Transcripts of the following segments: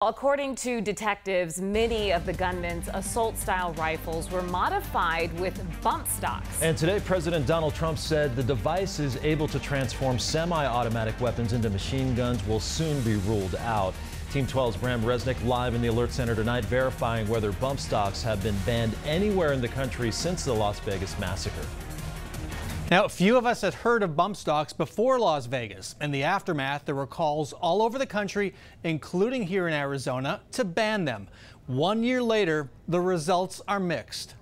According to detectives, many of the gunmen's assault-style rifles were modified with bump stocks. And today, President Donald Trump said the device is able to transform semi-automatic weapons into machine guns will soon be ruled out. Team 12's Bram Resnick live in the Alert Center tonight, verifying whether bump stocks have been banned anywhere in the country since the Las Vegas massacre. Now, few of us had heard of bump stocks before Las Vegas. In the aftermath, there were calls all over the country, including here in Arizona, to ban them. 1 year later, the results are mixed.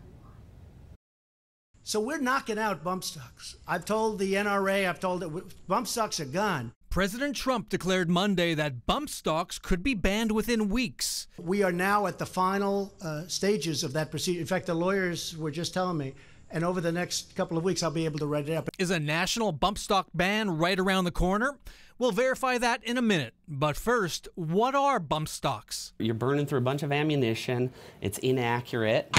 So we're knocking out bump stocks. I've told the NRA, I've told it, bump stocks are gone. President Trump declared Monday that bump stocks could be banned within weeks. We are now at the final stages of that procedure. In fact, the lawyers were just telling me, and over the next couple of weeks, I'll be able to write it up. Is a national bump stock ban right around the corner? We'll verify that in a minute. But first, what are bump stocks? You're burning through a bunch of ammunition. It's inaccurate.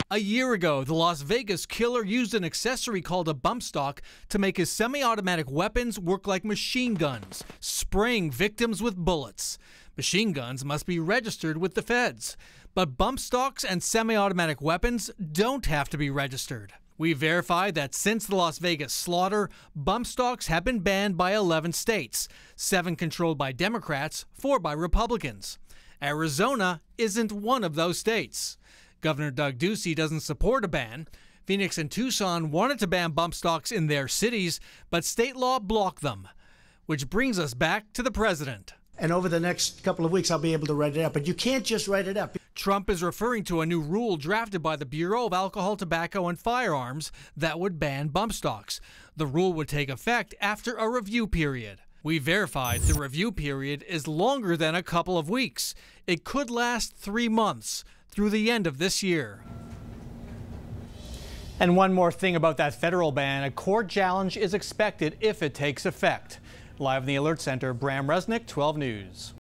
A year ago, the Las Vegas killer used an accessory called a bump stock to make his semi-automatic weapons work like machine guns, spraying victims with bullets. Machine guns must be registered with the feds. But bump stocks and semi-automatic weapons don't have to be registered. We verified that since the Las Vegas slaughter, bump stocks have been banned by 11 states, 7 controlled by Democrats, 4 by Republicans. Arizona isn't one of those states. Governor Doug Ducey doesn't support a ban. Phoenix and Tucson wanted to ban bump stocks in their cities, but state law blocked them. Which brings us back to the president. And over the next couple of weeks, I'll be able to write it up. But you can't just write it up. Trump is referring to a new rule drafted by the Bureau of Alcohol, Tobacco, and Firearms that would ban bump stocks. The rule would take effect after a review period. We verified the review period is longer than a couple of weeks. It could last 3 months, through the end of this year. And one more thing about that federal ban, a court challenge is expected if it takes effect. Live in the Alert Center, Bram Resnick, 12 News.